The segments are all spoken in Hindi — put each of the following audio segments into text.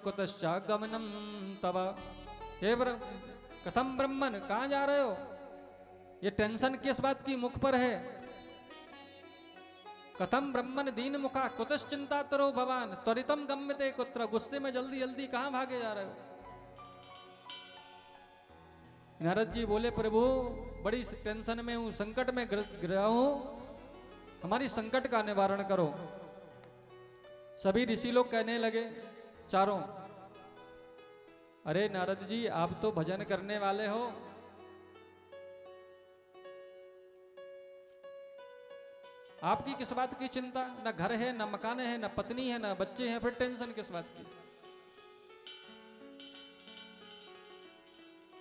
कुतश्चागमनम तव। हे कथम ब्रह्मन, कहाँ जा रहे हो? ये टेंशन किस बात की मुख पर है? कथम ब्रह्मन दीन मुखा कुतश्चिंता तरो भवान त्वरितम गम्यते कुत्र। गुस्से में जल्दी जल्दी कहाँ भागे जा रहे हो? नारद जी बोले, प्रभु बड़ी टेंशन में हूं, संकट में गिरा हूं, हमारी संकट का निवारण करो। सभी ऋषि लोग कहने लगे चारों, अरे नारद जी आप तो भजन करने वाले हो, आपकी किस बात की चिंता? न घर है, न मकान है, न पत्नी है, न बच्चे हैं, फिर टेंशन किस बात की?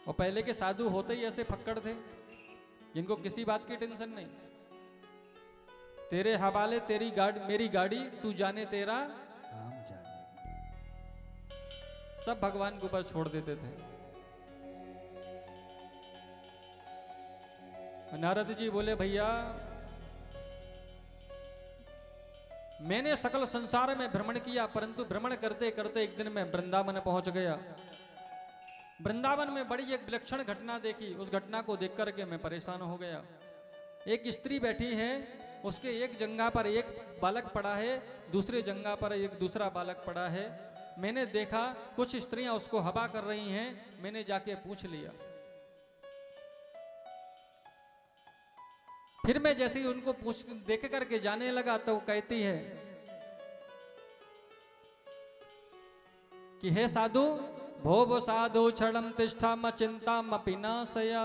और पहले के साधु होते ही ऐसे फक्कड़ थे जिनको किसी बात की टेंशन नहीं। तेरे हवाले तेरी गाड़ी, मेरी गाड़ी, तू जाने तेरा काम जाने, सब भगवान के ऊपर छोड़ देते थे। नारद जी बोले, भैया मैंने सकल संसार में भ्रमण किया, परंतु भ्रमण करते करते एक दिन मैं वृंदावन पहुंच गया। वृंदावन में बड़ी एक विलक्षण घटना देखी। उस घटना को देख करके मैं परेशान हो गया। एक स्त्री बैठी है, उसके एक जंघा पर एक बालक पड़ा है, दूसरे जंघा पर एक दूसरा बालक पड़ा है। मैंने देखा कुछ स्त्रियां उसको हवा कर रही हैं, मैंने जाके पूछ लिया। फिर मैं जैसे ही उनको पूछ देख करके जाने लगा तो वो कहती है कि हे साधु, भो साधु क्षणम तिष्ठा म चिंता म पिनाशया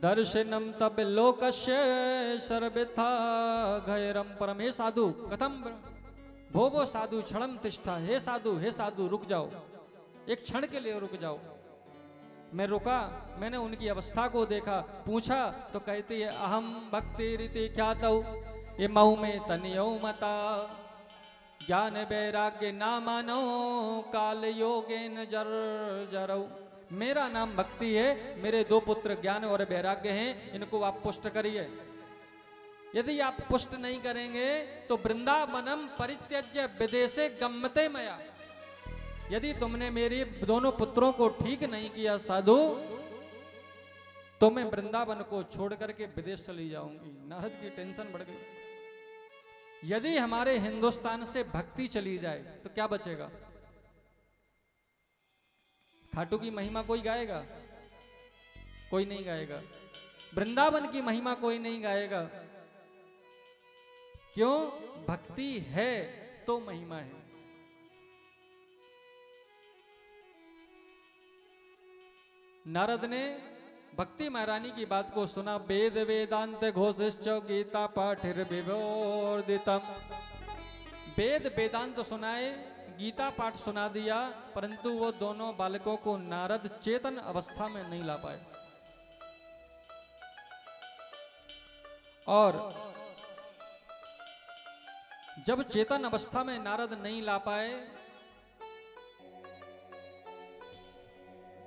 दर्शनम तब लोकस्य सर्वथा घैरम परम। हे साधु कथम भो साधु क्षणम तिष्ठा, हे साधु रुक जाओ, एक क्षण के लिए रुक जाओ। मैं रुका, मैंने उनकी अवस्था को देखा, पूछा तो कहती है अहम भक्ति रीति ख्यातौ ये मऊ में तनियो मता ज्ञान वैराग्य ना मानो काल योगेन जर जरऊ। मेरा नाम भक्ति है, मेरे दो पुत्र ज्ञान और वैराग्य हैं, इनको आप पुष्ट करिए। यदि आप पुष्ट नहीं करेंगे तो वृंदावनम परित्यज्य विदेशे गम्यते मया। यदि तुमने मेरे दोनों पुत्रों को ठीक नहीं किया साधु, तो मैं वृंदावन को छोड़ करके विदेश चली जाऊंगी। नारद की टेंशन बढ़ गई। यदि हमारे हिंदुस्तान से भक्ति चली जाए तो क्या बचेगा? खाटू की महिमा कोई गाएगा? कोई नहीं गाएगा। वृंदावन की महिमा कोई नहीं गाएगा। क्यों? भक्ति है तो महिमा है। नारद ने भक्ति महारानी की बात को सुना। वेद वेदांत घोषिश्च गीता पाठिर विवोर्दितम। वेद वेदांत सुनाए, गीता पाठ सुना दिया, परंतु वो दोनों बालकों को नारद चेतन अवस्था में नहीं ला पाए। और जब चेतन अवस्था में नारद नहीं ला पाए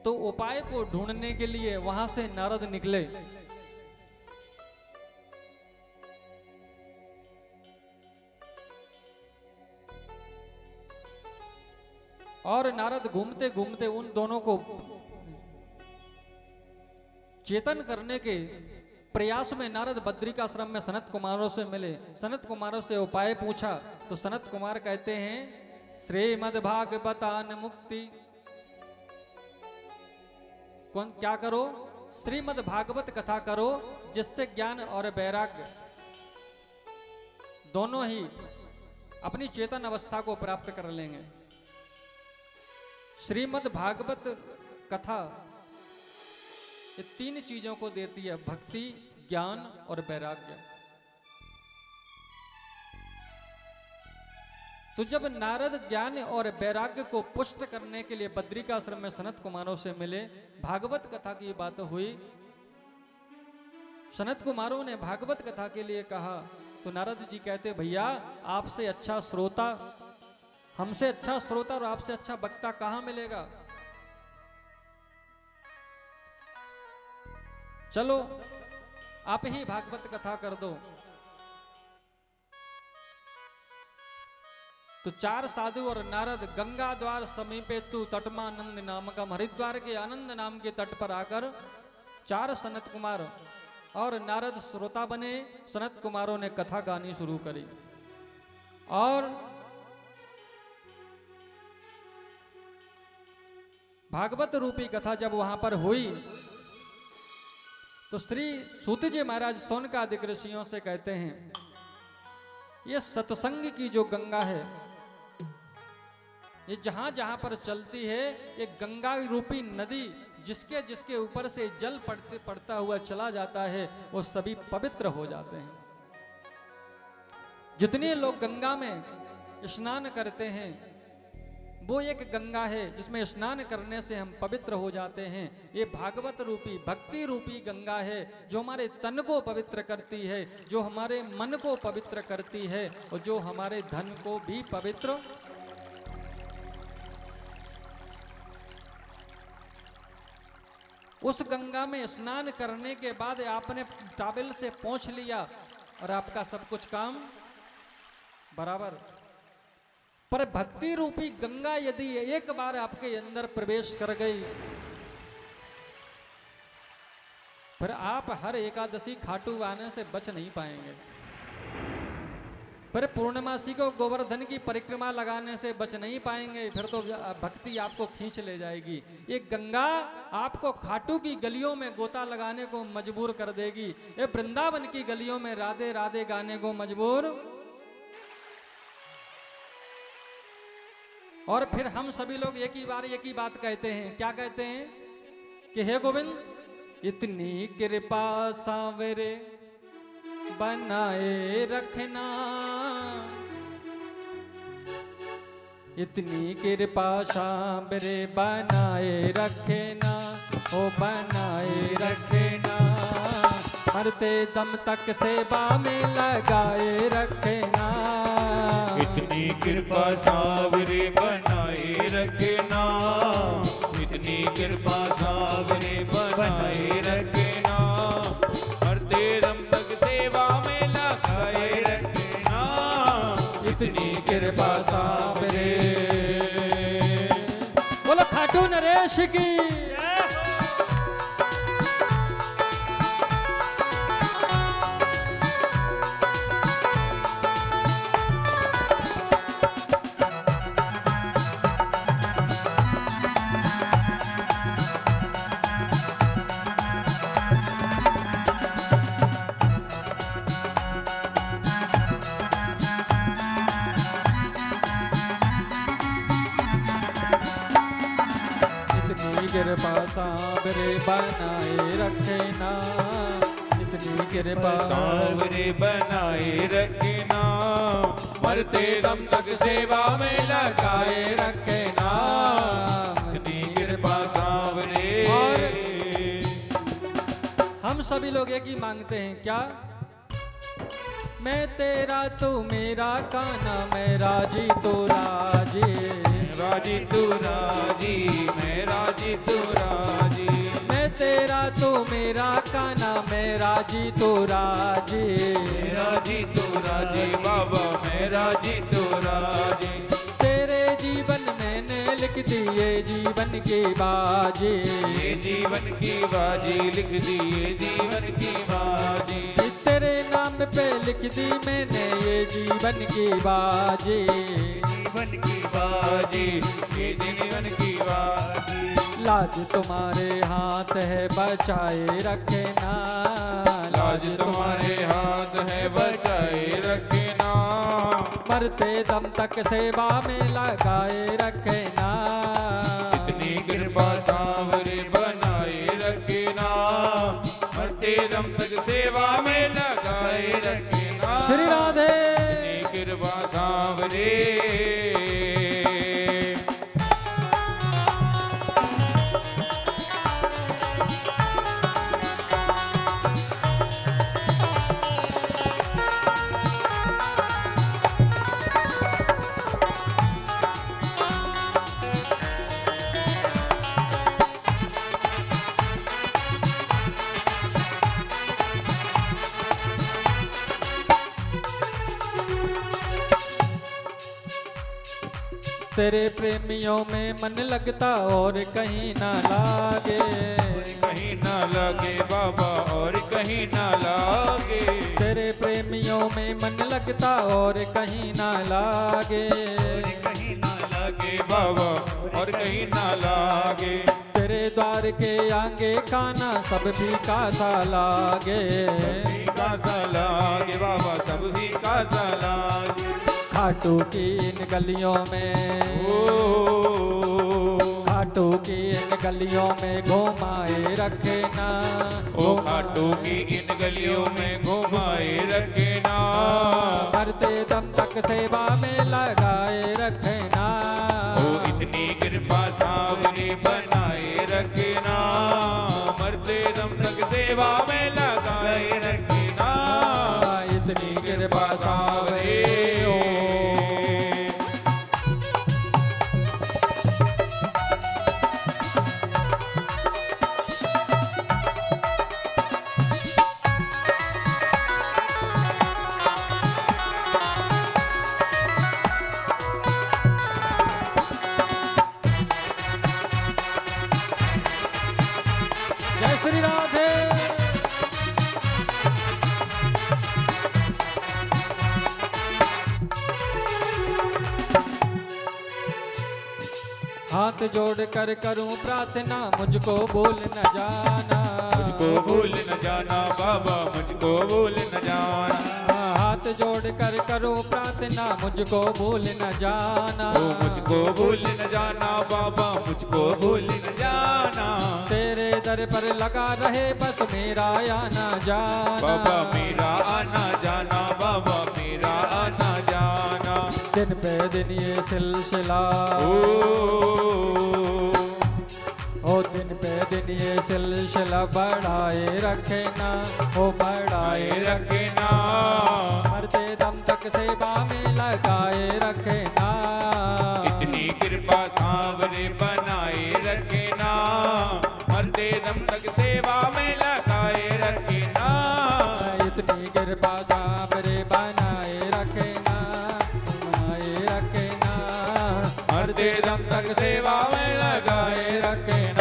तो उपाय को ढूंढने के लिए वहां से नारद निकले। और नारद घूमते घूमते उन दोनों को चेतन करने के प्रयास में नारद बद्रिकाश्रम में सनत कुमारों से मिले। सनत कुमारों से उपाय पूछा तो सनत कुमार कहते हैं श्रीमद्भागवतान मुक्ति। कौन क्या करो? श्रीमद् भागवत कथा करो, जिससे ज्ञान और वैराग्य दोनों ही अपनी चेतन अवस्था को प्राप्त कर लेंगे। श्रीमद् भागवत कथा ये तीन चीजों को देती है, भक्ति, ज्ञान और वैराग्य। तो जब नारद ज्ञान और वैराग्य को पुष्ट करने के लिए बद्रिकाश्रम में सनत कुमारों से मिले, भागवत कथा की बात हुई, सनत कुमारों ने भागवत कथा के लिए कहा तो नारद जी कहते भैया आपसे अच्छा श्रोता, हमसे अच्छा श्रोता और आपसे अच्छा वक्ता कहां मिलेगा? चलो आप ही भागवत कथा कर दो। तो 4 साधु और नारद गंगा द्वार समीपे तु तटमानंद नामकम, हरिद्वार के आनंद नाम के तट पर आकर 4 सनत कुमार और नारद श्रोता बने। सनत कुमारों ने कथा गानी शुरू करी और भागवत रूपी कथा जब वहां पर हुई तो श्री सूत जी महाराज सौनकादिक ऋषियों से कहते हैं, ये सत्संग की जो गंगा है, ये जहां जहां पर चलती है, ये गंगा रूपी नदी जिसके जिसके ऊपर से जल पड़ता हुआ चला जाता है, वो सभी पवित्र हो जाते हैं। जितने लोग गंगा में स्नान करते हैं, वो एक गंगा है जिसमें स्नान करने से हम पवित्र हो जाते हैं। ये भागवत रूपी भक्ति रूपी गंगा है जो हमारे तन को पवित्र करती है, जो हमारे मन को पवित्र करती है और जो हमारे धन को भी पवित्र। उस गंगा में स्नान करने के बाद आपने टॉवेल से पोंछ लिया और आपका सब कुछ काम बराबर। पर भक्ति रूपी गंगा यदि एक बार आपके अंदर प्रवेश कर गई, फिर आप हर एकादशी खाटू आने से बच नहीं पाएंगे, फिर पूर्णमासी को गोवर्धन की परिक्रमा लगाने से बच नहीं पाएंगे, फिर तो भक्ति आपको खींच ले जाएगी। ये गंगा आपको खाटू की गलियों में गोता लगाने को मजबूर कर देगी, ये वृंदावन की गलियों में राधे राधे गाने को मजबूर। और फिर हम सभी लोग एक ही बात कहते हैं, क्या कहते हैं कि हे गोविंद, इतनी कृपा सांवरे बनाए रखना, इतनी कृपा सांवरे बनाए रखना, ओ बनाए रखना, मरते दम तक सेवा में लगाए रखना, इतनी कृपा सांवरे बनाए रखना, इतनी कृपा सांवरे बनाए रखना, मरते दम तक सेवा में लगाए रखना, इतनी कृपा सांवरे। बोलो खाटू नरेश की। कृपा सांवरे बनाए रखना, इतनी कृपा सांवरे बनाए रखना, मरते दम तक सेवा में लगाए रखना, इतनी कृपा सांवरे। और हम सभी लोग एक ही मांगते हैं, क्या? मैं तेरा तू मेरा कान्हा, मैं राजी तू राजी, राजी तू राजी, मैं राजी तू राजी, मैं तेरा तू मेरा कान्हा, मैं राजी तू राजी, राजी तू राजी, बाबा मैं राजी तू राजी, तेरे जीवन मैंने लिख दी ये जीवन की बाजी, ये जीवन की बाजी लिख दी, ये जीवन की बाजी, तेरे नाम पे लिख दी मैंने ये जीवन की बाजी, जीवन की बाजी, ये जीवन की बाजी, लाज तुम्हारे हाथ है बचाए रखना, लाज तुम्हारे हाथ है बचाए रखना, मरते दम तक सेवा में लगाए रखना, इतनी कृपा सांवरे बनाए रखना, मरते दम तक सेवा में लगाए रखना, श्री राधे। इतनी कृपा सांवरे। तेरे प्रेमियों में मन लगता और कहीं ना लागे, कहीं ना लगे बाबा और कहीं ना लागे। तेरे प्रेमियों में मन लगता और कहीं ना लागे, कहीं ना लगे बाबा और कहीं ना लागे। तेरे द्वार के आगे खाना सब भी का सा लागे, का सा लागे बाबा सब भी का सा लागे। खाटू की इन गलियों में, खाटू की इन गलियों में घुमाए रखे ना, ओ खाटू की इन गलियों में घुमाए रखे ना। मरते दम तक सेवा में लगाए रखे ना, ओ इतनी कृपा सावरे बनाए रखना। मरते दम तक सेवा में लगाए रखना। इतनी कृपा सावरे ओ। जय श्री राधे। हाथ जोड़ कर करूं प्रार्थना, मुझको भूल न जाना, मुझको भूल न जाना बाबा मुझको भूल न जाना। हाथ जोड़ कर करूं प्रार्थना, मुझको भूल न जाना, ओ मुझको भूल न जाना बाबा मुझको भूल न जाना। तेरे दर पर लगा रहे बस मेरा आना जाना, बाबा मेरा आना जाना बाबा मेरा आना जाना। दिन पे दिन ये सिलसिला ओ दिन पे दिन ये सिलसिला बढ़ाए रखना, ओ बढ़ाए रखना। मरते दम तक सेवा में लगाए रखना। इतनी कृपा सांवरे बनाए रखना। मरते दम तक सेवा में लगाए रखना। इतनी कृपा सांवरे बनाए रखना, बनाए रखना। मरते दम तक सेवा में लगाए रखना।